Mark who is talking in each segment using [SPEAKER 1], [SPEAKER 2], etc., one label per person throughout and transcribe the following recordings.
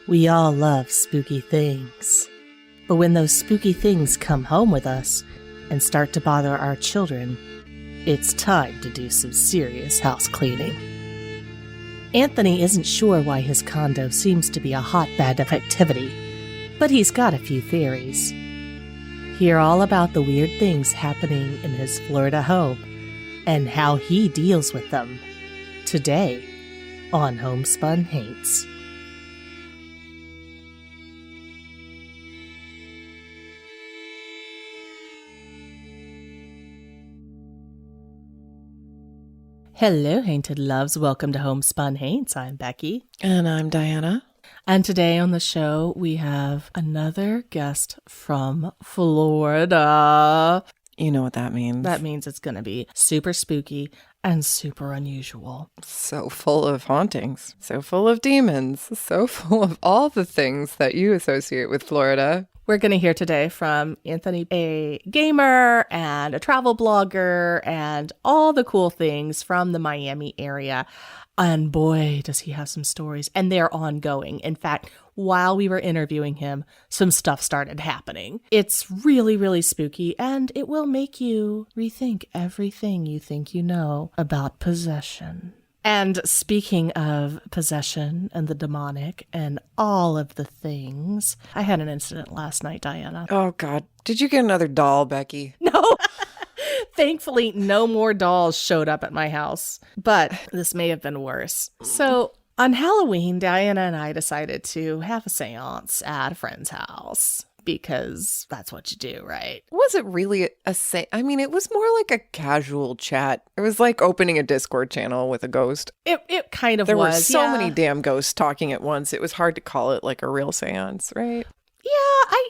[SPEAKER 1] We all love spooky things. But when those spooky things come home with us and start to bother our children, it's time to do some serious house cleaning. Anthony isn't sure why his condo seems to be a hotbed of activity, but he's got a few theories. Hear all about the weird things happening in his Florida home and how he deals with them. Today on Homespun Haints. Hello, Hainted Loves. Welcome to Homespun Haints. I'm Becky.
[SPEAKER 2] And I'm Diana.
[SPEAKER 1] And today on the show, we have another guest from Florida.
[SPEAKER 2] You know what that means.
[SPEAKER 1] That means it's going to be super spooky and super unusual.
[SPEAKER 2] So full of hauntings, so full of demons, so full of all the things that you associate with Florida.
[SPEAKER 1] We're going to hear today from Anthony, a gamer and a travel blogger and all the cool things from the Miami area. And boy, does he have some stories. And they're ongoing. In fact, while we were interviewing him, some stuff started happening. It's really, really spooky, and it will make you rethink everything you think you know about possession. And speaking of possession and the demonic and all of the things, I had an incident last night, Diana.
[SPEAKER 2] Oh, God. Did you get another doll, Becky?
[SPEAKER 1] No. Thankfully, no more dolls showed up at my house, but this may have been worse. So on Halloween, Diana and I decided to have a seance at a friend's house. Because that's what you do, right?
[SPEAKER 2] Was it really I mean, it was more like a casual chat. It was like opening a Discord channel with a ghost.
[SPEAKER 1] It kind of
[SPEAKER 2] was. There were so
[SPEAKER 1] yeah.
[SPEAKER 2] many damn ghosts talking at once. It was hard to call it like a real seance, right?
[SPEAKER 1] Yeah,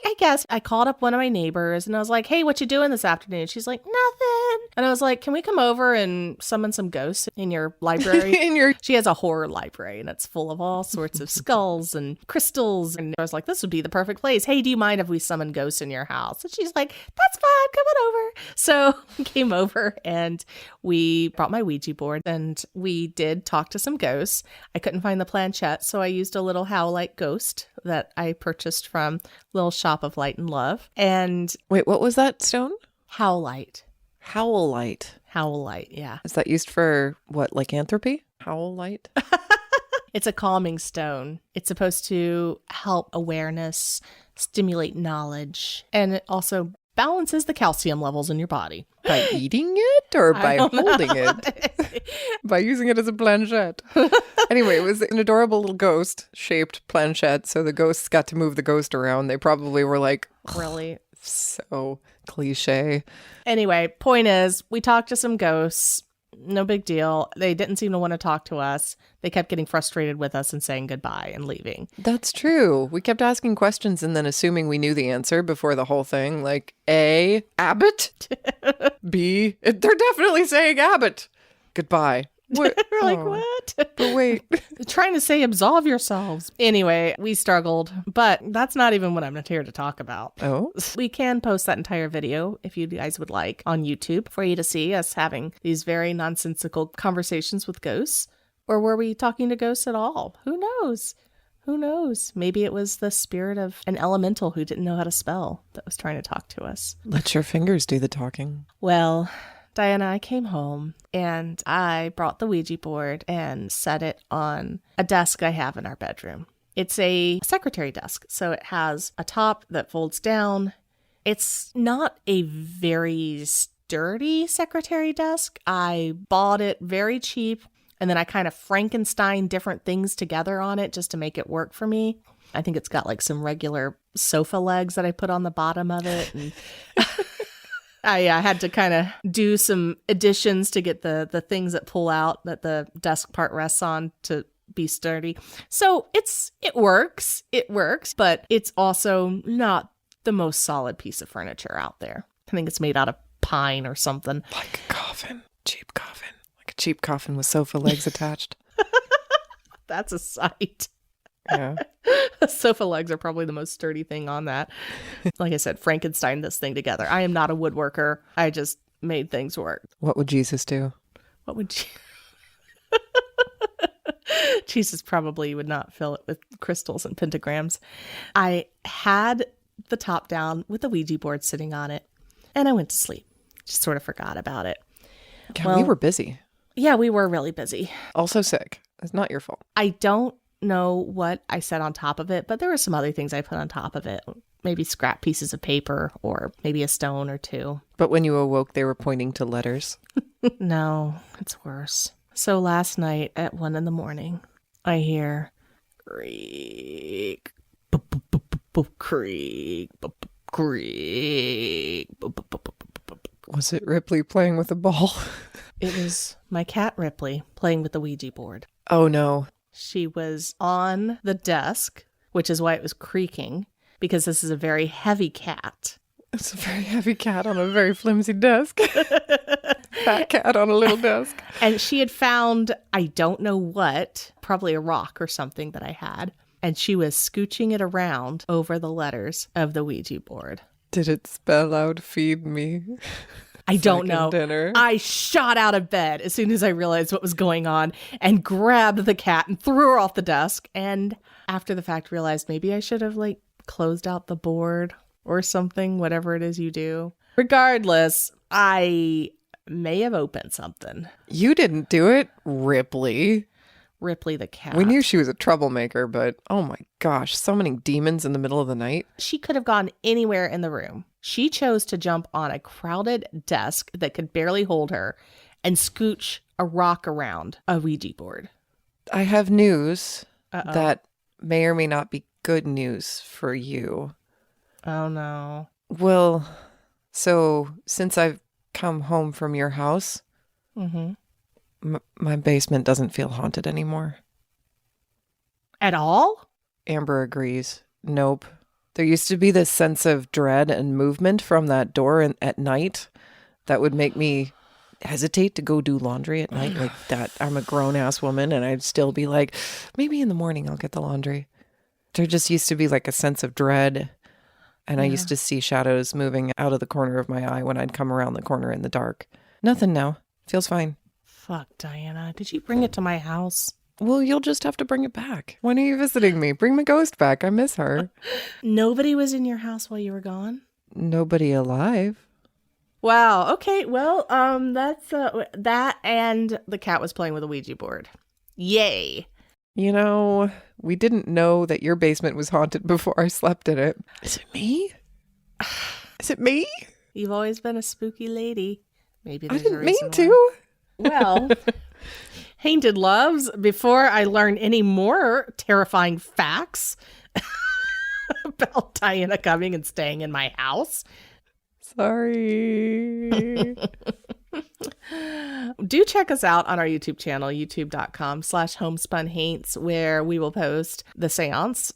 [SPEAKER 1] I guess. I called up one of my neighbors and I was like, hey, what you doing this afternoon? She's like, nothing. And I was like, can we come over and summon some ghosts in your library? She has a horror library and it's full of all sorts of skulls and crystals. And I was like, this would be the perfect place. Hey, do you mind if we summon ghosts in your house? And she's like, that's fine. Come on over. So we came over and we brought my Ouija board and we did talk to some ghosts. I couldn't find the planchette, so I used a little Howlite ghost that I purchased from Little Shop of Light and Love. And
[SPEAKER 2] wait, what was that stone?
[SPEAKER 1] Howlite.
[SPEAKER 2] Howlite.
[SPEAKER 1] Howlite, yeah.
[SPEAKER 2] Is that used for what, lycanthropy? Howlite?
[SPEAKER 1] It's a calming stone. It's supposed to help awareness, stimulate knowledge, and it also balances the calcium levels in your body.
[SPEAKER 2] By eating it or by holding it? By using it as a planchette. Anyway, it was an adorable little ghost-shaped planchette, so the ghosts got to move the ghost around. They probably were like,
[SPEAKER 1] really?
[SPEAKER 2] So cliche.
[SPEAKER 1] Anyway, point is, we talked to some ghosts. No big deal. They didn't seem to want to talk to us. They kept getting frustrated with us and saying goodbye and leaving.
[SPEAKER 2] That's true. We kept asking questions and then assuming we knew the answer before the whole thing. Like, A, Abbott? B, they're definitely saying Abbott. Goodbye.
[SPEAKER 1] What? We're like, what?
[SPEAKER 2] But wait.
[SPEAKER 1] Trying to say absolve yourselves. Anyway, we struggled, but that's not even what I'm here to talk about.
[SPEAKER 2] Oh?
[SPEAKER 1] We can post that entire video, if you guys would like, on YouTube for you to see us having these very nonsensical conversations with ghosts. Or were we talking to ghosts at all? Who knows? Who knows? Maybe it was the spirit of an elemental who didn't know how to spell that was trying to talk to us.
[SPEAKER 2] Let your fingers do the talking.
[SPEAKER 1] Well, Diana, I came home and I brought the Ouija board and set it on a desk I have in our bedroom. It's a secretary desk, so it has a top that folds down. It's not a very sturdy secretary desk. I bought it very cheap, and then I kind of Frankenstein different things together on it just to make it work for me. I think it's got like some regular sofa legs that I put on the bottom of it, and I had to kind of do some additions to get the things that pull out that the desk part rests on to be sturdy. So it works, but it's also not the most solid piece of furniture out there. I think it's made out of pine or something.
[SPEAKER 2] Like a coffin, cheap coffin, like a cheap coffin with sofa legs attached.
[SPEAKER 1] That's a sight.
[SPEAKER 2] Yeah.
[SPEAKER 1] Sofa legs are probably the most sturdy thing on that. Like I said, Frankenstein this thing together. I am not a woodworker. I just made things work.
[SPEAKER 2] What would Jesus do?
[SPEAKER 1] What would you... Jesus probably would not fill it with crystals and pentagrams. I had the top down with the Ouija board sitting on it, and I went to sleep. Just sort of forgot about it.
[SPEAKER 2] God, we were busy.
[SPEAKER 1] Yeah, we were really busy.
[SPEAKER 2] Also sick. It's not your fault.
[SPEAKER 1] I don't know what I set on top of it, but there were some other things I put on top of it. Maybe scrap pieces of paper or maybe a stone or two.
[SPEAKER 2] But when you awoke, they were pointing to letters.
[SPEAKER 1] No, it's worse. So last night at 1 a.m, I hear creak, creak, creak.
[SPEAKER 2] Was it Ripley playing with a ball?
[SPEAKER 1] It was my cat Ripley playing with the Ouija board.
[SPEAKER 2] Oh no.
[SPEAKER 1] She was on the desk, which is why it was creaking, because this is a very heavy cat.
[SPEAKER 2] It's a very heavy cat on a very flimsy desk. Fat cat on a little desk.
[SPEAKER 1] And she had found, I don't know what, probably a rock or something that I had. And she was scooching it around over the letters of the Ouija board.
[SPEAKER 2] Did it spell out feed me?
[SPEAKER 1] I don't know.
[SPEAKER 2] Dinner.
[SPEAKER 1] I shot out of bed as soon as I realized what was going on and grabbed the cat and threw her off the desk. And after the fact, realized maybe I should have closed out the board or something, whatever it is you do. Regardless, I may have opened something.
[SPEAKER 2] You didn't do it, Ripley.
[SPEAKER 1] Ripley the cat.
[SPEAKER 2] We knew she was a troublemaker, but oh my gosh, summoning demons in the middle of the night.
[SPEAKER 1] She could have gone anywhere in the room. She chose to jump on a crowded desk that could barely hold her and scooch a rock around a Ouija board.
[SPEAKER 2] I have news that may or may not be good news for you.
[SPEAKER 1] Oh no.
[SPEAKER 2] Well, so since I've come home from your house, my basement doesn't feel haunted anymore.
[SPEAKER 1] At all?
[SPEAKER 2] Amber agrees. Nope. There used to be this sense of dread and movement from that door at night that would make me hesitate to go do laundry at night like that. I'm a grown-ass woman and I'd still be like, maybe in the morning I'll get the laundry. There just used to be a sense of dread. And I used to see shadows moving out of the corner of my eye when I'd come around the corner in the dark. Nothing now. Feels fine.
[SPEAKER 1] Fuck, Diana. Did you bring it to my house?
[SPEAKER 2] Well, you'll just have to bring it back. When are you visiting me? Bring my ghost back. I miss her.
[SPEAKER 1] Nobody was in your house while you were gone?
[SPEAKER 2] Nobody alive.
[SPEAKER 1] Wow. Okay. Well, that's that and the cat was playing with a Ouija board. Yay.
[SPEAKER 2] You know, we didn't know that your basement was haunted before I slept in it. Is it me? Is it me?
[SPEAKER 1] You've always been a spooky lady. Maybe
[SPEAKER 2] I
[SPEAKER 1] there's
[SPEAKER 2] didn't
[SPEAKER 1] a reason
[SPEAKER 2] mean to.
[SPEAKER 1] Well, Hainted Loves, before I learn any more terrifying facts about Diana coming and staying in my house.
[SPEAKER 2] Sorry.
[SPEAKER 1] Do check us out on our YouTube channel, youtube.com/homespunhaints, where we will post the seance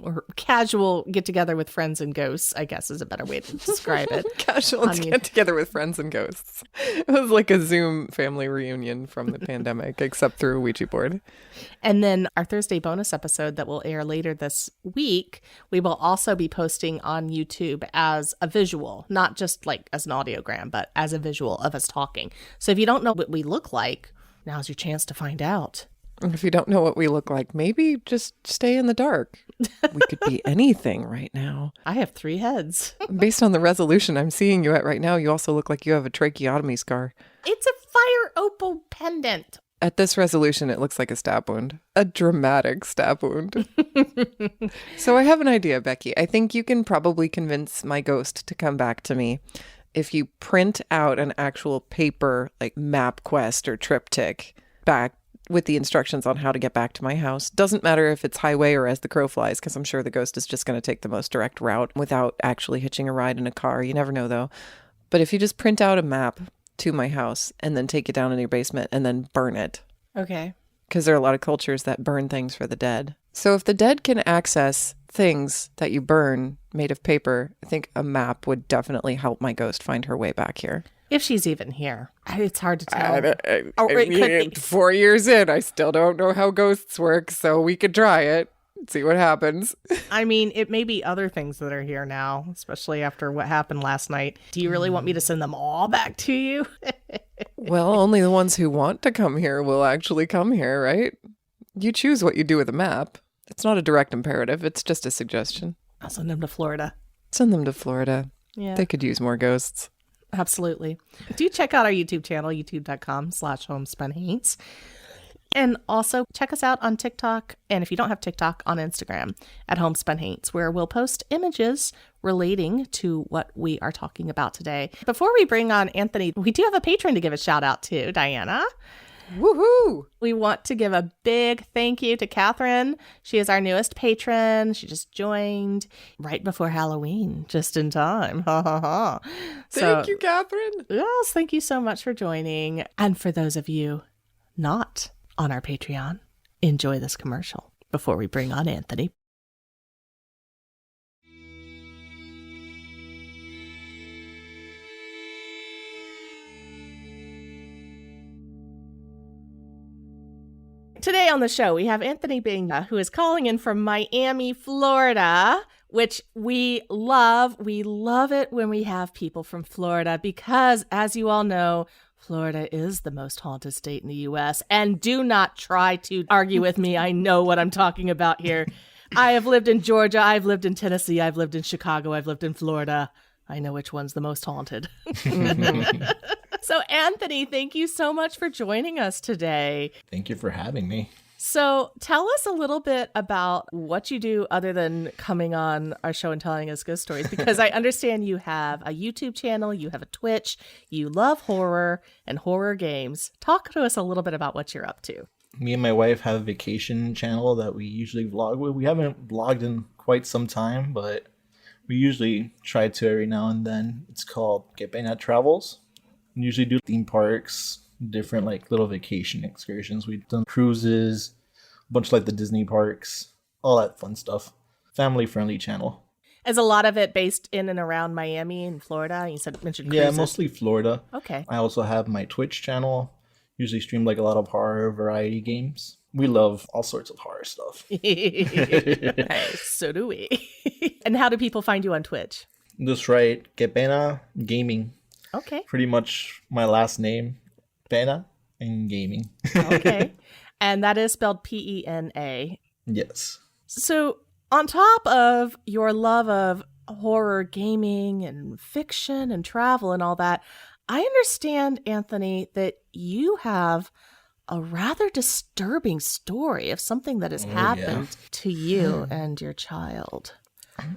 [SPEAKER 1] or casual get together with friends and ghosts, I guess is a better way to describe it.
[SPEAKER 2] Casual get together with friends and ghosts. It was like a Zoom family reunion from the pandemic, except through a Ouija board.
[SPEAKER 1] And then our Thursday bonus episode that will air later this week, we will also be posting on YouTube as a visual, not just as an audiogram, but as a visual of us talking. So if you don't know what we look like, now's your chance to find out.
[SPEAKER 2] If you don't know what we look like, maybe just stay in the dark. We could be anything right now.
[SPEAKER 1] I have 3 heads.
[SPEAKER 2] Based on the resolution I'm seeing you at right now, you also look like you have a tracheotomy scar.
[SPEAKER 1] It's a fire opal pendant.
[SPEAKER 2] At this resolution, it looks like a stab wound. A dramatic stab wound. So I have an idea, Becky. I think you can probably convince my ghost to come back to me if you print out an actual paper, map quest or triptych back with the instructions on how to get back to my house. Doesn't matter if it's highway or as the crow flies, because I'm sure the ghost is just going to take the most direct route without actually hitching a ride in a car. You never know, though. But if you just print out a map to my house and then take it down in your basement and then burn it.
[SPEAKER 1] Okay.
[SPEAKER 2] Because there are a lot of cultures that burn things for the dead. So if the dead can access things that you burn made of paper, I think a map would definitely help my ghost find her way back here.
[SPEAKER 1] If she's even here. It's hard to tell.
[SPEAKER 2] I mean, 4 years in, I still don't know how ghosts work, so we could try it. See what happens.
[SPEAKER 1] I mean, it may be other things that are here now, especially after what happened last night. Do you really want me to send them all back to you?
[SPEAKER 2] Well, only the ones who want to come here will actually come here, right? You choose what you do with a map. It's not a direct imperative. It's just a suggestion.
[SPEAKER 1] I'll send them to Florida.
[SPEAKER 2] Send them to Florida.
[SPEAKER 1] Yeah.
[SPEAKER 2] They could use more ghosts.
[SPEAKER 1] Absolutely. Do check out our YouTube channel, youtube.com/homespunhaints. And also check us out on TikTok. And if you don't have TikTok, on Instagram at homespunhaints, where we'll post images relating to what we are talking about today. Before we bring on Anthony, we do have a patron to give a shout out to, Diana.
[SPEAKER 2] Woohoo!
[SPEAKER 1] We want to give a big thank you to Catherine. She is our newest patron. She just joined right before Halloween, just in time. Ha ha ha.
[SPEAKER 2] Thank you, Catherine.
[SPEAKER 1] Yes, thank you so much for joining. And for those of you not on our Patreon, enjoy this commercial before we bring on Anthony. Today on the show, we have Anthony Binga, who is calling in from Miami, Florida, which we love. We love it when we have people from Florida because, as you all know, Florida is the most haunted state in the U.S. And do not try to argue with me. I know what I'm talking about here. I have lived in Georgia. I've lived in Tennessee. I've lived in Chicago. I've lived in Florida. I know which one's the most haunted. So, Anthony, thank you so much for joining us today.
[SPEAKER 3] Thank you for having me.
[SPEAKER 1] So tell us a little bit about what you do other than coming on our show and telling us ghost stories, because I understand you have a YouTube channel, you have a Twitch, you love horror and horror games. Talk to us a little bit about what you're up to.
[SPEAKER 3] Me and my wife have a vacation channel that we usually vlog with. We haven't vlogged in quite some time, but we usually try to every now and then. It's called Pena Travels. We usually do theme parks, different like little vacation excursions. We've done cruises, a bunch of like the Disney parks, all that fun stuff. Family friendly channel.
[SPEAKER 1] Is a lot of it based in and around Miami and Florida? You mentioned cruises.
[SPEAKER 3] Yeah, mostly Florida.
[SPEAKER 1] Okay.
[SPEAKER 3] I also have my Twitch channel. Usually stream like a lot of horror variety games. We love all sorts of horror stuff.
[SPEAKER 1] So do we. And how do people find you on Twitch?
[SPEAKER 3] Just right, Pena Gaming.
[SPEAKER 1] Okay.
[SPEAKER 3] Pretty much my last name, Pena and Gaming.
[SPEAKER 1] Okay. And that is spelled Pena.
[SPEAKER 3] Yes.
[SPEAKER 1] So on top of your love of horror gaming and fiction and travel and all that, I understand, Anthony, that you have a rather disturbing story of something that has happened to you and your child.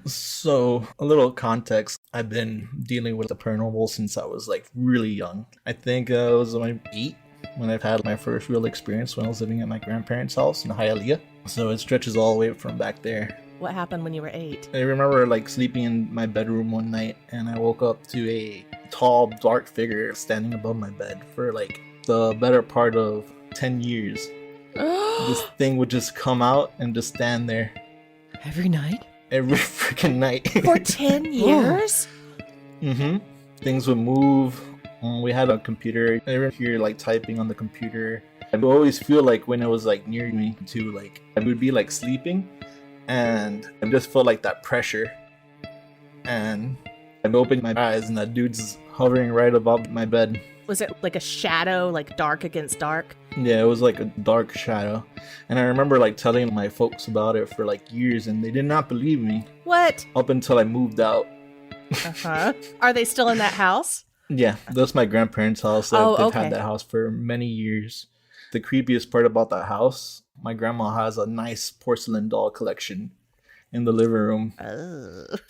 [SPEAKER 3] So, a little context. I've been dealing with the paranormal since I was like really young. I think I was like 8 when I've had my first real experience when I was living at my grandparents' house in Hialeah. So it stretches all the way from back there.
[SPEAKER 1] What happened when you were 8?
[SPEAKER 3] I remember like sleeping in my bedroom one night and I woke up to a tall, dark figure standing above my bed for like the better part of 10 years. This thing would just come out and just stand there.
[SPEAKER 2] Every night?
[SPEAKER 3] Every freaking night.
[SPEAKER 1] For 10 years?
[SPEAKER 3] Mm-hmm. Things would move. We had a computer. I would hear like typing on the computer. I would always feel like when it was like near me too, like I would be like sleeping and I just felt like that pressure. And I opened my eyes and that dude's hovering right above my bed.
[SPEAKER 1] Was it like a shadow, like dark against dark?
[SPEAKER 3] Yeah, it was like a dark shadow. And I remember like telling my folks about it for like years and they did not believe me.
[SPEAKER 1] What?
[SPEAKER 3] Up until I moved out.
[SPEAKER 1] Uh-huh. Are they still in that house?
[SPEAKER 3] Yeah, that's my grandparents' house. They've had that house for many years. The creepiest part about that house, my grandma has a nice porcelain doll collection in the living room.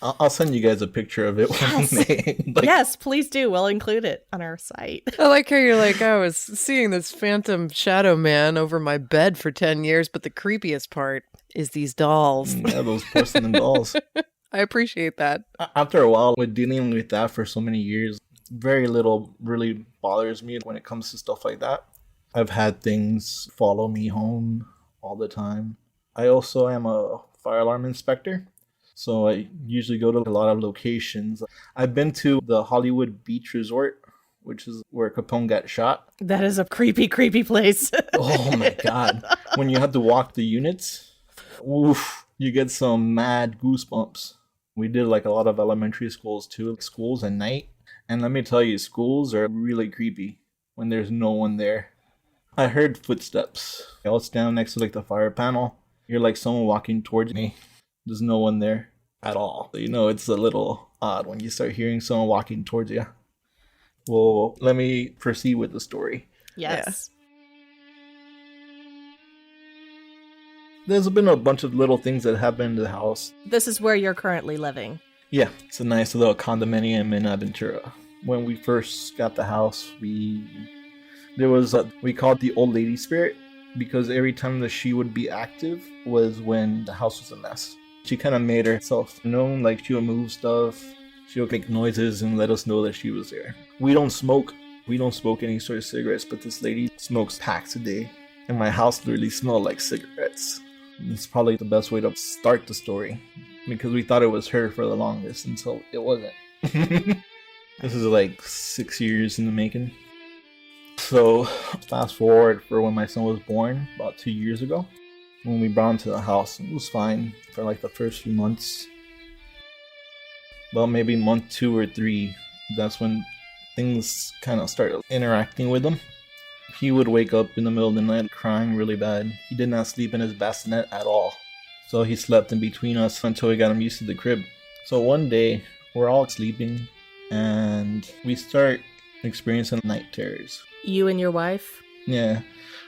[SPEAKER 3] I'll send you guys a picture of it.
[SPEAKER 1] Yes, yes, please do. We'll include it on our site.
[SPEAKER 2] I like how you're like, I was seeing this phantom shadow man over my bed for 10 years, but the creepiest part is these dolls.
[SPEAKER 3] Yeah, those porcelain dolls.
[SPEAKER 2] I appreciate that.
[SPEAKER 3] After a while, with dealing with that for so many years, very little really bothers me when it comes to stuff like that. I've had things follow me home all the time. I also am a fire alarm inspector, so I usually go to a lot of locations. I've been to the Hollywood Beach Resort, which is where Capone got shot.
[SPEAKER 1] That is a creepy, creepy place.
[SPEAKER 3] Oh my God. When you have to walk the units, oof, you get some mad goosebumps. We did like a lot of elementary schools too, like schools at night. And let me tell you, schools are really creepy when there's no one there. I heard footsteps. I was standing next to like the fire panel. You're like someone walking towards me. There's no one there at all. You know, it's a little odd when you start hearing someone walking towards you. Well, let me proceed with the story.
[SPEAKER 1] Yes.
[SPEAKER 3] There's been a bunch of little things that happened in the house.
[SPEAKER 1] This is where you're currently living.
[SPEAKER 3] Yeah, it's a nice little condominium in Ventura. When we first got the house, there was we called the old lady spirit, because every time that she would be active was when the house was a mess. She kind of made herself known, like she would move stuff, she would make noises and let us know that she was there. We don't smoke any sort of cigarettes, but this lady smokes packs a day, and my house literally smelled like cigarettes. It's probably the best way to start the story, because we thought it was her for the longest until it wasn't. This is like 6 years in the making. So fast forward for when my son was born about 2 years ago. When we brought him to the house, it was fine for like the first few months. About maybe month 2 or 3, that's when things kind of started interacting with him. He would wake up in the middle of the night crying really bad. He did not sleep in his bassinet at all. So he slept in between us until we got him used to the crib. So one day, we're all sleeping and we start experiencing night terrors.
[SPEAKER 1] You and your wife?
[SPEAKER 3] Yeah,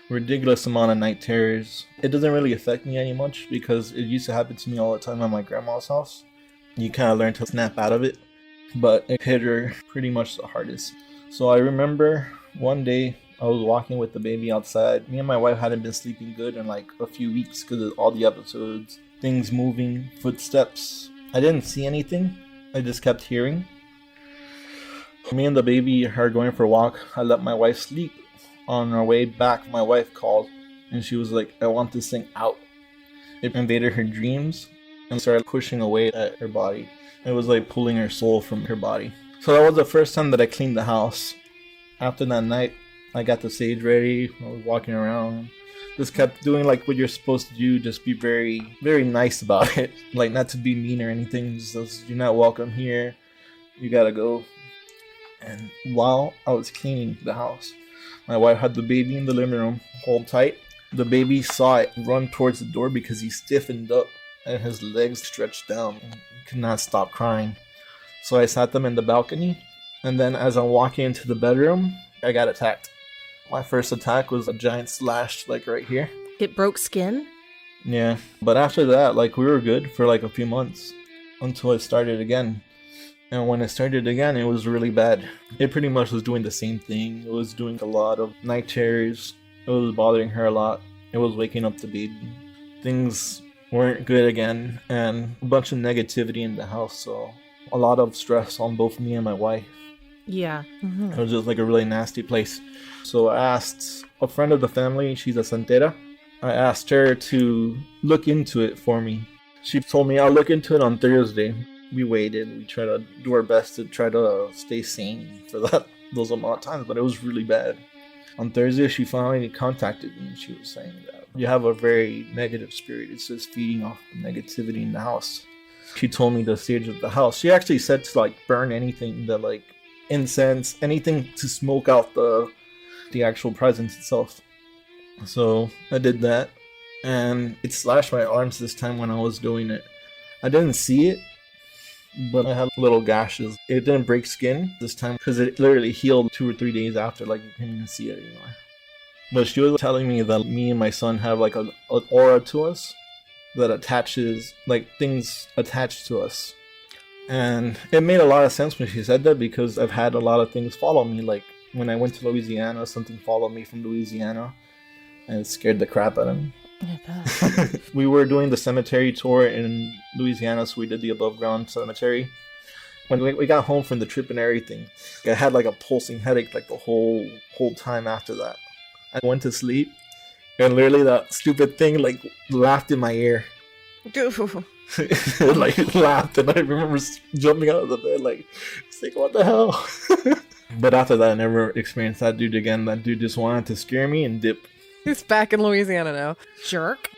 [SPEAKER 3] ridiculous amount of night terrors. It doesn't really affect me any much because it used to happen to me all the time at my grandma's house. You kind of learn to snap out of it, but it hit her pretty much the hardest. So I remember one day I was walking with the baby outside. Me and my wife hadn't been sleeping good in like a few weeks because of all the episodes. Things moving, footsteps. I didn't see anything. I just kept hearing. Me and the baby are going for a walk. I let my wife sleep. On our way back, my wife called and she was like, I want this thing out. It invaded her dreams and started pushing away at her body. It was like pulling her soul from her body. So that was the first time that I cleaned the house. After that night, I got the sage ready. I was walking around. Just kept doing like what you're supposed to do. Just be very, very nice about it. Like not to be mean or anything. Just you're not welcome here. You gotta go. And while I was cleaning the house, my wife had the baby in the living room, hold tight. The baby saw it run towards the door because he stiffened up and his legs stretched down and he could not stop crying. So I sat them in the balcony, and then as I'm walking into the bedroom, I got attacked. My first attack was a giant slash like right here.
[SPEAKER 1] It broke skin?
[SPEAKER 3] Yeah, but after that, like we were good for like a few months until it started again. And when it started again, it was really bad. It pretty much was doing the same thing. It was doing a lot of night terrors. It was bothering her a lot. It was waking up the baby. Things weren't good again, and a bunch of negativity in the house. So a lot of stress on both me and my wife.
[SPEAKER 1] Yeah.
[SPEAKER 3] It was just like a really nasty place. So I asked a friend of the family, she's a Santería. I asked her to look into it for me. She told me I'll look into it on Thursday. We waited. We tried to do our best to try to stay sane for those amount of times, but it was really bad. On Thursday, she finally contacted me. She was saying that you have a very negative spirit. It's just feeding off the negativity in the house. She told me the stage of the house. She actually said to like burn anything that like incense, anything to smoke out the actual presence itself. So I did that, and it slashed my arms this time when I was doing it. I didn't see it, but I had little gashes. It didn't break skin this time because it literally healed 2 or 3 days after, like you couldn't even see it anymore. But she was telling me that me and my son have like an aura to us that attaches, like things attached to us. And it made a lot of sense when she said that, because I've had a lot of things follow me. Like when I went to Louisiana, something followed me from Louisiana and it scared the crap out of me. We were doing the cemetery tour in Louisiana, so we did the above ground cemetery. When we got home from the trip and everything, I had like a pulsing headache like the whole time after that. I went to sleep and literally that stupid thing like laughed in my ear. It like laughed, and I remember jumping out of the bed like, it's like, what the hell? But after that, I never experienced that dude again. That dude just wanted to scare me and dip.
[SPEAKER 2] He's back in Louisiana now.
[SPEAKER 1] Jerk.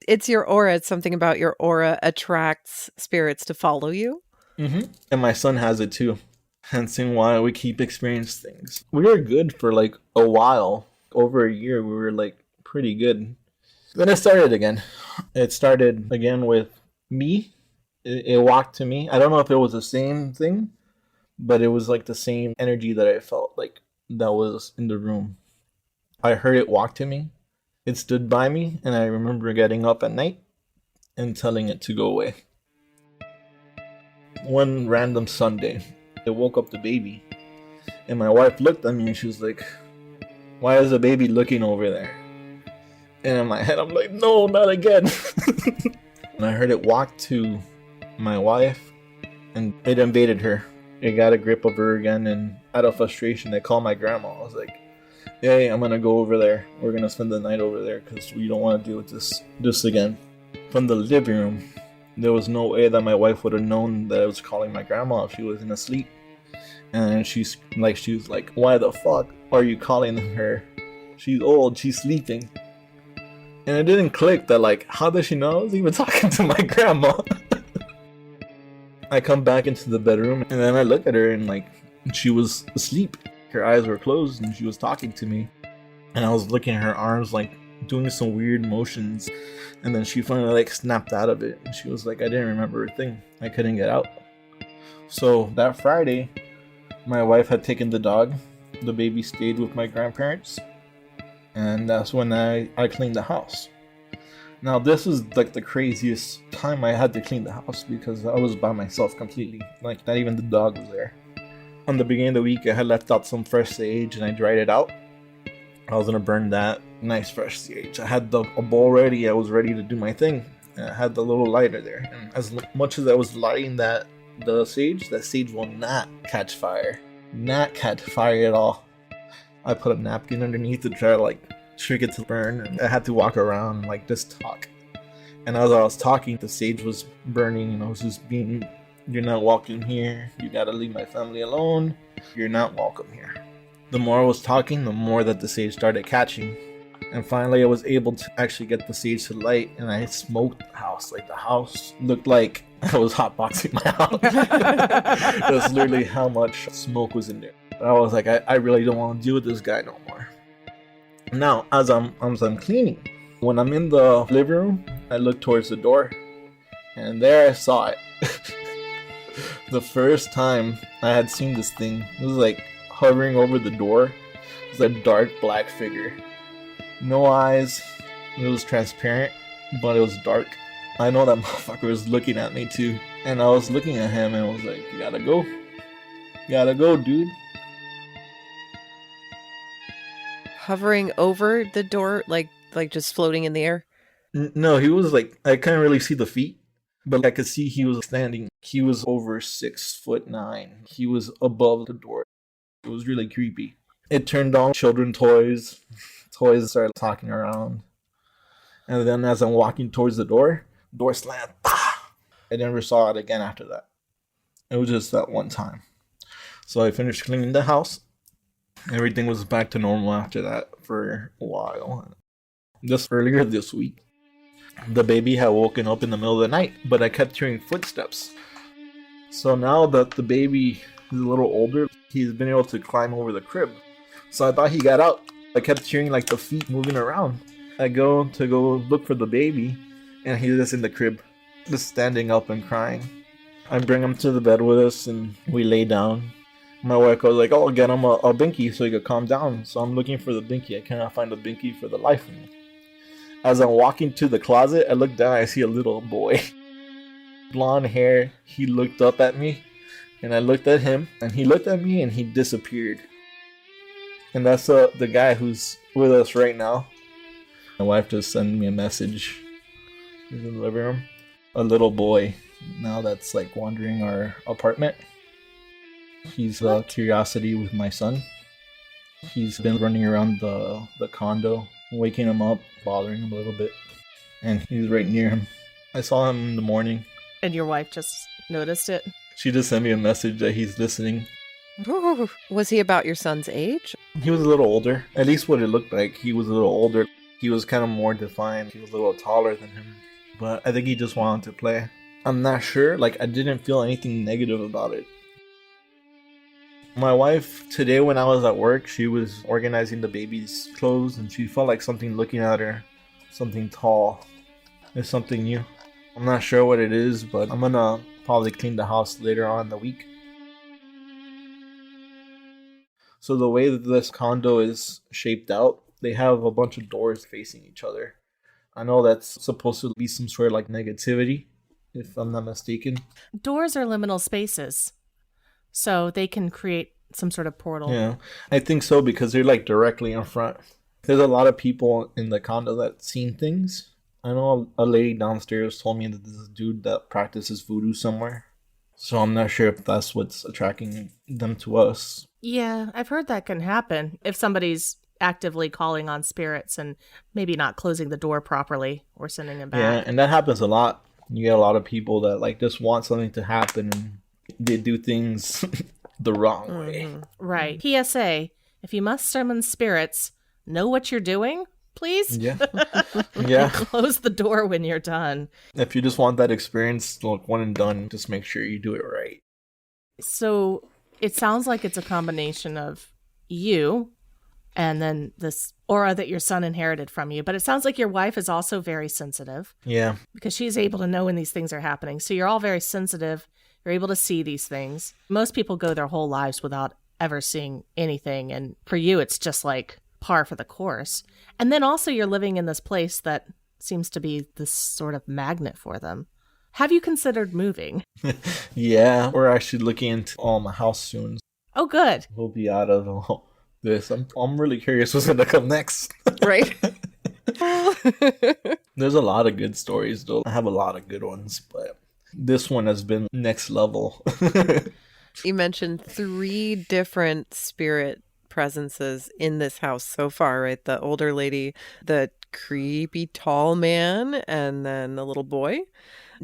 [SPEAKER 2] It's your aura. It's something about your aura attracts spirits to follow you.
[SPEAKER 3] Mm-hmm. And my son has it too. and seeing why we keep experiencing things. We were good for like a while. Over a year, we were like pretty good. Then it started again. It started again with me. It walked to me. I don't know if it was the same thing, but it was like the same energy that I felt like that was in the room. I heard it walk to me. It stood by me, and I remember getting up at night and telling it to go away. One random Sunday, it woke up the baby, and my wife looked at me and she was like, "Why is the baby looking over there?" And in my head, I'm like, "No, not again." And I heard it walk to my wife, and it invaded her. It got a grip of her again, and out of frustration, I called my grandma. I was like, "Hey, I'm gonna go over there. We're gonna spend the night over there because we don't want to deal with this again." From the living room, there was no way that my wife would have known that I was calling my grandma if she wasn't asleep. And she was like, "Why the fuck are you calling her? She's old. She's sleeping." And it didn't click that, like, how does she know I was even talking to my grandma? I come back into the bedroom, and then I look at her, and like, she was asleep. Her eyes were closed, and she was talking to me. And I was looking at her arms, like, doing some weird motions. And then she finally, like, snapped out of it. And she was like, "I didn't remember a thing. I couldn't get out." So that Friday, my wife had taken the dog. The baby stayed with my grandparents. And that's when I cleaned the house. Now, this was like the craziest time I had to clean the house because I was by myself completely. Like, not even the dog was there. On the beginning of the week, I had left out some fresh sage and I dried it out. I was gonna burn that nice fresh sage. I had a bowl ready. I was ready to do my thing. And I had the little lighter there. And as much as I was lighting the sage will not catch fire. Not catch fire at all. I put a napkin underneath to try to like trick it to burn, and I had to walk around and like just talk. And as I was talking, the sage was burning, and I was just being, "You're not welcome here. You gotta leave my family alone. You're not welcome here." The more I was talking, the more that the sage started catching. And finally I was able to actually get the sage to light, and I smoked the house. Like, the house looked like I was hotboxing my house. That's literally how much smoke was in there. I was like, I really don't want to deal with this guy no more. Now, as I'm cleaning, when I'm in the living room, I look towards the door, and there I saw it. The first time I had seen this thing, it was like hovering over the door. It was a dark black figure. No eyes. It was transparent, but it was dark. I know that motherfucker was looking at me too. And I was looking at him and I was like, "You gotta go. You gotta go, dude."
[SPEAKER 2] Hovering over the door, like just floating in the air?
[SPEAKER 3] No, he was like, I couldn't really see the feet, but I could see he was standing. He was over 6'9". He was above the door. It was really creepy. It turned on children toys. Toys started talking around. And then as I'm walking towards the door slammed. I never saw it again after that. It was just that one time. So I finished cleaning the house. Everything was back to normal after that for a while. Just earlier this week, the baby had woken up in the middle of the night, but I kept hearing footsteps. So now that the baby is a little older, he's been able to climb over the crib. So I thought he got out. I kept hearing like the feet moving around. I go look for the baby, and he's just in the crib, just standing up and crying. I bring him to the bed with us, and we lay down. My wife was like, "Oh, I'll get him a binky so he could calm down." So I'm looking for the binky. I cannot find the binky for the life of me. As I'm walking to the closet, I look down, I see a little boy. Blonde hair. He looked up at me, and I looked at him, and he looked at me, and he disappeared. And that's the guy who's with us right now. My wife just sent me a message. He's in the living room. A little boy now that's like wandering our apartment. He's a curiosity with my son. He's been running around the condo, waking him up, bothering him a little bit. And he's right near him. I saw him in the morning.
[SPEAKER 1] And your wife just noticed it?
[SPEAKER 3] She just sent me a message that he's listening.
[SPEAKER 2] Ooh, was he about your son's age?
[SPEAKER 3] He was a little older. At least what it looked like. He was a little older. He was kind of more defined. He was a little taller than him. But I think he just wanted to play. I'm not sure. Like, I didn't feel anything negative about it. My wife, today when I was at work, she was organizing the baby's clothes and she felt like something looking at her. Something tall. It's something new. I'm not sure what it is, but I'm gonna probably clean the house later on in the week. So the way that this condo is shaped out, they have a bunch of doors facing each other. I know that's supposed to be some sort of like negativity, if I'm not mistaken.
[SPEAKER 1] Doors are liminal spaces, so they can create some sort of portal.
[SPEAKER 3] Yeah, I think so because they're like directly in front. There's a lot of people in the condo that seen things. I know a lady downstairs told me that there's a dude that practices voodoo somewhere. So I'm not sure if that's what's attracting them to us.
[SPEAKER 1] Yeah, I've heard that can happen if somebody's actively calling on spirits and maybe not closing the door properly or sending them
[SPEAKER 3] Yeah,
[SPEAKER 1] back.
[SPEAKER 3] and that happens a lot. You get a lot of people that like just want something to happen and they do things the wrong way.
[SPEAKER 1] Right. PSA, if you must summon spirits, know what you're doing, please.
[SPEAKER 3] Yeah. Yeah.
[SPEAKER 1] Close the door when you're done.
[SPEAKER 3] If you just want that experience, like one and done, just make sure you do it right.
[SPEAKER 1] So it sounds like it's a combination of you and then this aura that your son inherited from you. But it sounds like your wife is also very sensitive
[SPEAKER 3] Yeah.
[SPEAKER 1] because she's able to know when these things are happening. So you're all very sensitive. You're able to see these things. Most people go their whole lives without ever seeing anything. And for you, it's just like par for the course. And then also you're living in this place that seems to be this sort of magnet for them. Have you considered moving?
[SPEAKER 3] Yeah. We're actually looking into my house soon.
[SPEAKER 1] Oh, good.
[SPEAKER 3] We'll be out of this. I'm really curious what's gonna come next.
[SPEAKER 2] Right?
[SPEAKER 3] There's a lot of good stories though. I have a lot of good ones, but this one has been next level.
[SPEAKER 2] You mentioned 3 different spirit presences in this house so far, right? The older lady, the creepy tall man, and then the little boy.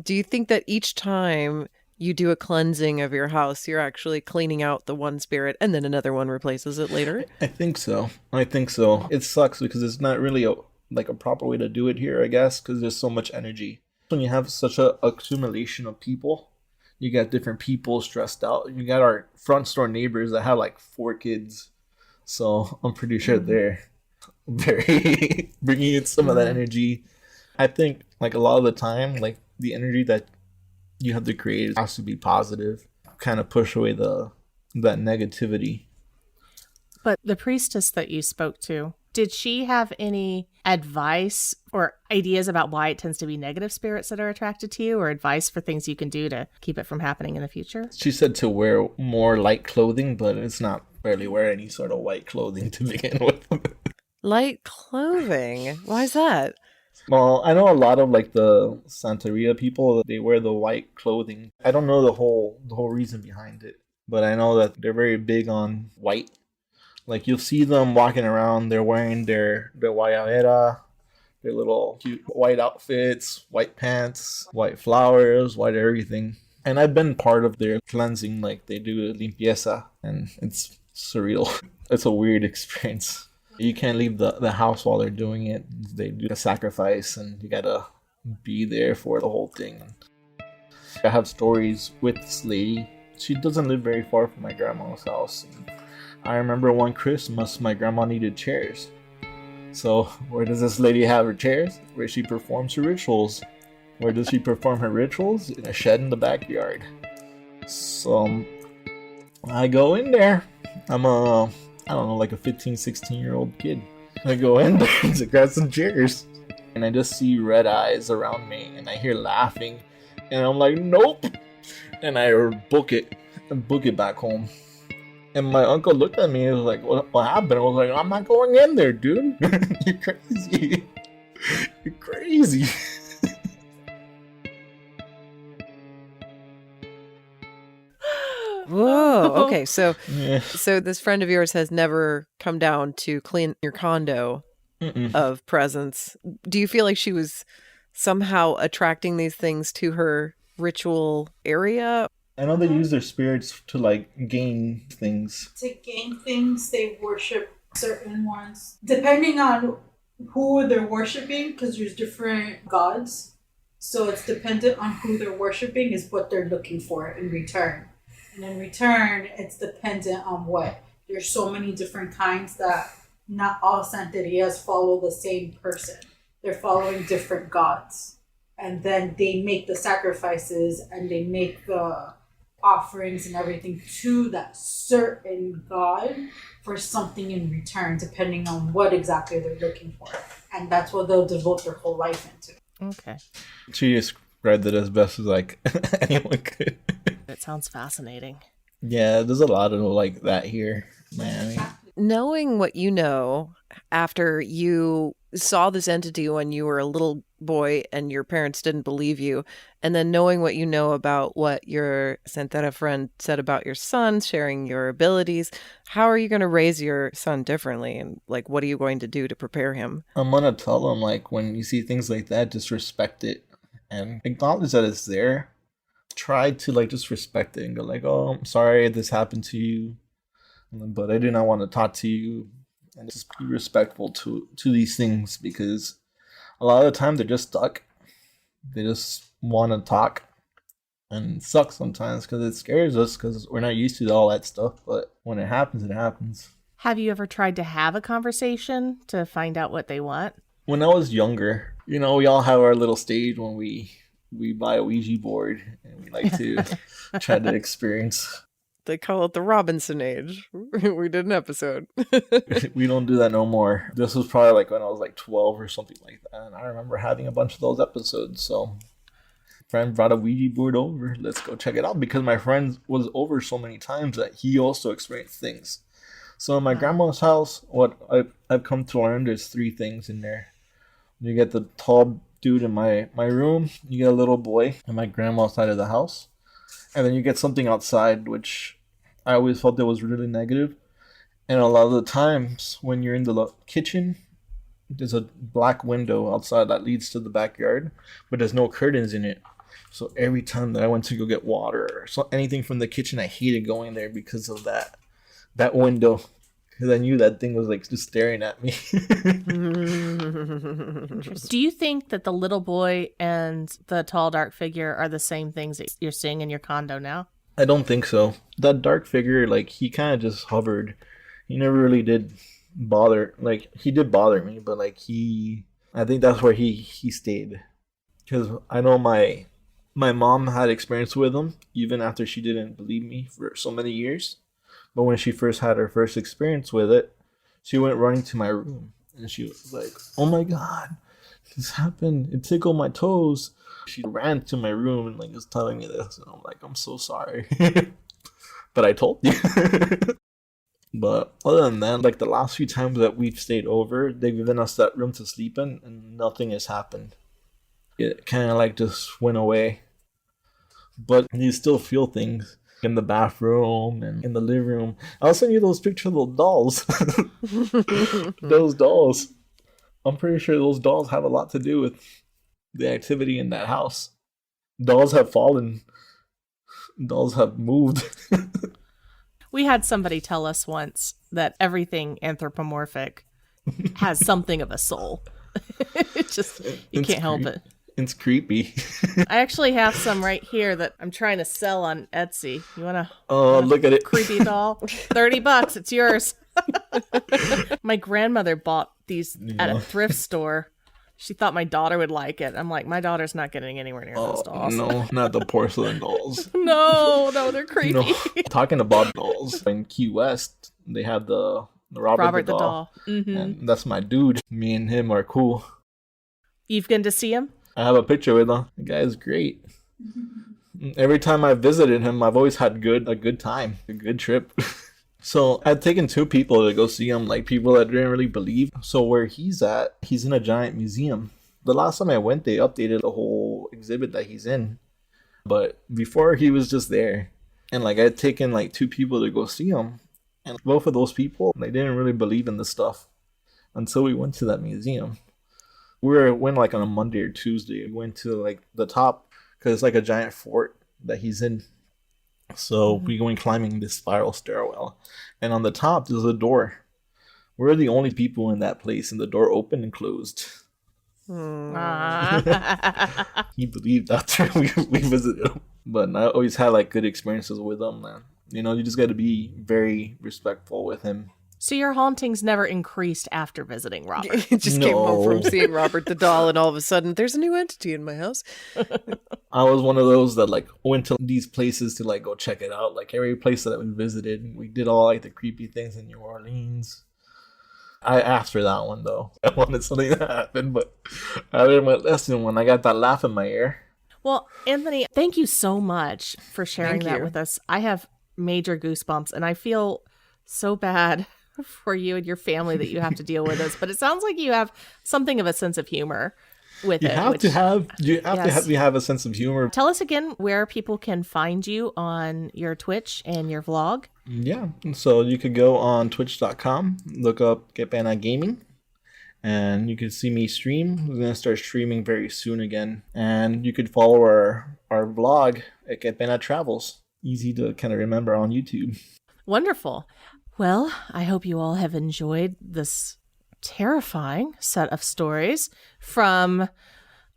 [SPEAKER 2] Do you think that each time you do a cleansing of your house, you're actually cleaning out the one spirit and then another one replaces it later?
[SPEAKER 3] I think so. It sucks because it's not really a proper way to do it here, I guess, because there's so much energy. When you have such a accumulation of people, you got different people stressed out. You got our front door neighbors that have like 4 kids. So I'm pretty sure they're very bringing in some of that energy. I think like a lot of the time, like the energy that you have to create has to be positive, kind of push away that negativity.
[SPEAKER 1] But the priestess that you spoke to, did she have any advice or ideas about why it tends to be negative spirits that are attracted to you, or advice for things you can do to keep it from happening in the future?
[SPEAKER 3] She said to wear more light clothing, but it's not barely wear any sort of white clothing to begin with.
[SPEAKER 2] Light clothing? Why is that?
[SPEAKER 3] Well, I know a lot of like the Santería people, they wear the white clothing. I don't know the whole reason behind it, but I know that they're very big on white. Like you'll see them walking around, they're wearing their guayabera, their little cute white outfits, white pants, white flowers, white everything. And I've been part of their cleansing, like they do limpieza, and it's surreal. It's a weird experience. You can't leave the house while they're doing it. They do a sacrifice and you gotta be there for the whole thing. I have stories with this lady. She doesn't live very far from my grandma's house. I remember one Christmas my grandma needed chairs. So where does this lady have her chairs? Where she performs her rituals. Where does she perform her rituals? In a shed in the backyard. So I go in there. I'm I don't know, like a 15, 16-year-old kid. I go in there to grab some chairs. And I just see red eyes around me. And I hear laughing. And I'm like, nope. And I book it back home. And my uncle looked at me and was like, what happened? I was like, I'm not going in there, dude. You're crazy. You're crazy.
[SPEAKER 2] Whoa. Okay. So
[SPEAKER 3] Yeah.
[SPEAKER 2] so this friend of yours has never come down to clean your condo of presents. Do you feel like she was somehow attracting these things to her ritual area?
[SPEAKER 3] I know they use their spirits to like gain things.
[SPEAKER 4] To gain things, they worship certain ones. Depending on who they're worshiping, because there's different gods. So it's dependent on who they're worshiping is what they're looking for in return. And in return, it's dependent on what. There's so many different kinds that not all Santerias follow the same person. They're following different gods. And then they make the sacrifices and they make the offerings and everything to that certain god for something in return, depending on what exactly they're looking for. And that's what they'll devote their whole life into.
[SPEAKER 1] Okay.
[SPEAKER 3] She described it as best as like anyone could.
[SPEAKER 1] It sounds fascinating.
[SPEAKER 3] Yeah, there's a lot of like that here, Miami.
[SPEAKER 2] Knowing what you know after you saw this entity when you were a little boy and your parents didn't believe you, and then knowing what you know about what your Santera friend said about your son, sharing your abilities, how are you going to raise your son differently? And like, what are you going to do to prepare him?
[SPEAKER 3] I'm gonna tell him like when you see things like that, just respect it and acknowledge that it's there. Try to like just respect it and go like, oh, I'm sorry this happened to you, but I do not want to talk to you, and just be respectful to these things, because a lot of the time they're just stuck. They just want to talk, and it sucks sometimes because it scares us because we're not used to all that stuff. But when it happens, it happens.
[SPEAKER 1] Have you ever tried to have a conversation to find out what they want?
[SPEAKER 3] When I was younger, we all have our little stage when we buy a Ouija board and we like to try to experience.
[SPEAKER 2] They call it the Robinson age. We did an episode.
[SPEAKER 3] We don't do that no more. This was probably like when I was like 12 or something like that. And I remember having a bunch of those episodes. So friend brought a Ouija board over. Let's go check it out, because my friend was over so many times that he also experienced things. So in my grandma's house, what I've come to learn, there's 3 things in there. You get the tall dude in my room, you get a little boy in my grandma's side of the house, and then you get something outside, which I always felt that was really negative. And a lot of the times when you're in the kitchen, there's a black window outside that leads to the backyard, but there's no curtains in it. So every time that I went to go get water or anything from the kitchen, I hated going there because of that window. Because I knew that thing was like just staring at me.
[SPEAKER 1] Do you think that the little boy and the tall dark figure are the same things that you're seeing in your condo now?
[SPEAKER 3] I don't think so. That dark figure, like, he kind of just hovered. He never really did bother. Like, he did bother me, but like I think that's where he stayed. Because I know my mom had experience with him, even after she didn't believe me for so many years. But when she first had her first experience with it, she went running to my room. And she was like, oh my God, this happened. It tickled my toes. She ran to my room and like was telling me this. And I'm like, I'm so sorry. But I told you. But other than that, like the last few times that we've stayed over, they've given us that room to sleep in and nothing has happened. It kind of like just went away. But you still feel things in the bathroom and in the living room. I'll send you those pictures of those dolls. Those dolls. I'm pretty sure those dolls have a lot to do with the activity in that house. Dolls have fallen. Dolls have moved.
[SPEAKER 1] We had somebody tell us once that everything anthropomorphic has something of a soul. You can't help it.
[SPEAKER 3] It's creepy.
[SPEAKER 1] I actually have some right here that I'm trying to sell on Etsy. You want to?
[SPEAKER 3] Oh, look at it.
[SPEAKER 1] Creepy doll. $30. It's yours. My grandmother bought these at a thrift store. She thought my daughter would like it. I'm like, my daughter's not getting anywhere near those dolls.
[SPEAKER 3] No, not the porcelain dolls.
[SPEAKER 1] No, they're creepy.
[SPEAKER 3] No. Talking about dolls, in Key West, they have the Robert the doll.
[SPEAKER 1] Mm-hmm.
[SPEAKER 3] And that's my dude. Me and him are cool.
[SPEAKER 1] You've been to see him?
[SPEAKER 3] I have a picture with him. The guy is great. Every time I visited him, I've always had a good time, a good trip. So I've taken 2 people to go see him, like people that didn't really believe. So where he's at, he's in a giant museum. The last time I went, they updated the whole exhibit that he's in. But before, he was just there. And like I'd taken like 2 people to go see him. And both of those people, they didn't really believe in the stuff until we went to that museum. Went like on a Monday or Tuesday. We went to like the top because it's like a giant fort that he's in. So we went climbing this spiral stairwell, and on the top there's a door. We're the only people in that place, and the door opened and closed. He believed after we visited him. But I always had like good experiences with him, man. You know, you just got to be very respectful with him.
[SPEAKER 1] So your hauntings never increased after visiting Robert?
[SPEAKER 2] He just came home from
[SPEAKER 3] No.
[SPEAKER 2] seeing Robert the doll, and all of a sudden, there's a new entity in my house.
[SPEAKER 3] I was one of those that like went to these places to like go check it out. Like every place that we visited, we did all like the creepy things in New Orleans. I asked for that one though. I wanted something to happen, but I didn't listen when I got that laugh in my ear.
[SPEAKER 1] Well, Anthony, thank you so much for sharing
[SPEAKER 2] Thank
[SPEAKER 1] that
[SPEAKER 2] you.
[SPEAKER 1] with us. I have major goosebumps, and I feel so bad for you and your family that you have to deal with this. But it sounds like you have something of a sense of humor with
[SPEAKER 3] You
[SPEAKER 1] it.
[SPEAKER 3] have to have
[SPEAKER 1] Yes.
[SPEAKER 3] to have a sense of humor.
[SPEAKER 1] Tell us again where people can find you on your Twitch and your vlog.
[SPEAKER 3] Yeah, so you could go on twitch.com, look up Get Pena Gaming, and you can see me stream. We're gonna start streaming very soon again, and you could follow our vlog at Get Pena Travels. Easy to kind of remember on YouTube.
[SPEAKER 1] Wonderful. Well, I hope you all have enjoyed this terrifying set of stories from,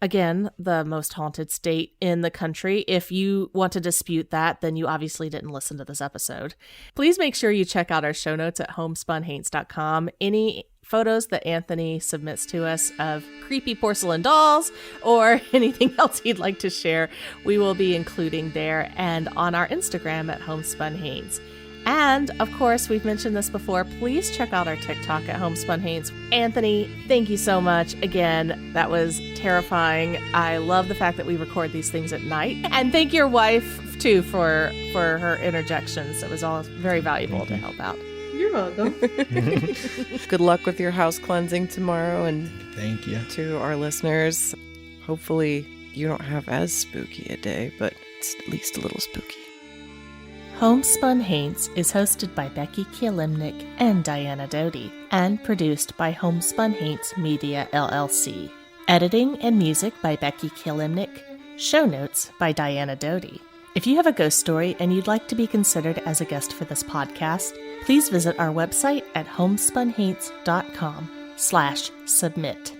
[SPEAKER 1] again, the most haunted state in the country. If you want to dispute that, then you obviously didn't listen to this episode. Please make sure you check out our show notes at homespunhaints.com. Any photos that Anthony submits to us of creepy porcelain dolls or anything else he'd like to share, we will be including there and on our Instagram at homespunhaints. And, of course, we've mentioned this before, please check out our TikTok at Homespun Haints. Anthony, thank you so much. Again, that was terrifying. I love the fact that we record these things at night. And thank your wife, too, for her interjections. It was all very valuable to help out.
[SPEAKER 4] You're welcome.
[SPEAKER 2] Good luck with your house cleansing tomorrow, and
[SPEAKER 3] Thank you.
[SPEAKER 2] to our listeners, hopefully you don't have as spooky a day, but it's at least a little spooky.
[SPEAKER 1] Homespun Haints is hosted by Becky Kielimnik and Diana Doty, and produced by Homespun Haints Media LLC. Editing and music by Becky Kielimnik. Show notes by Diana Doty. If you have a ghost story and you'd like to be considered as a guest for this podcast, please visit our website at homespunhaints.com/submit.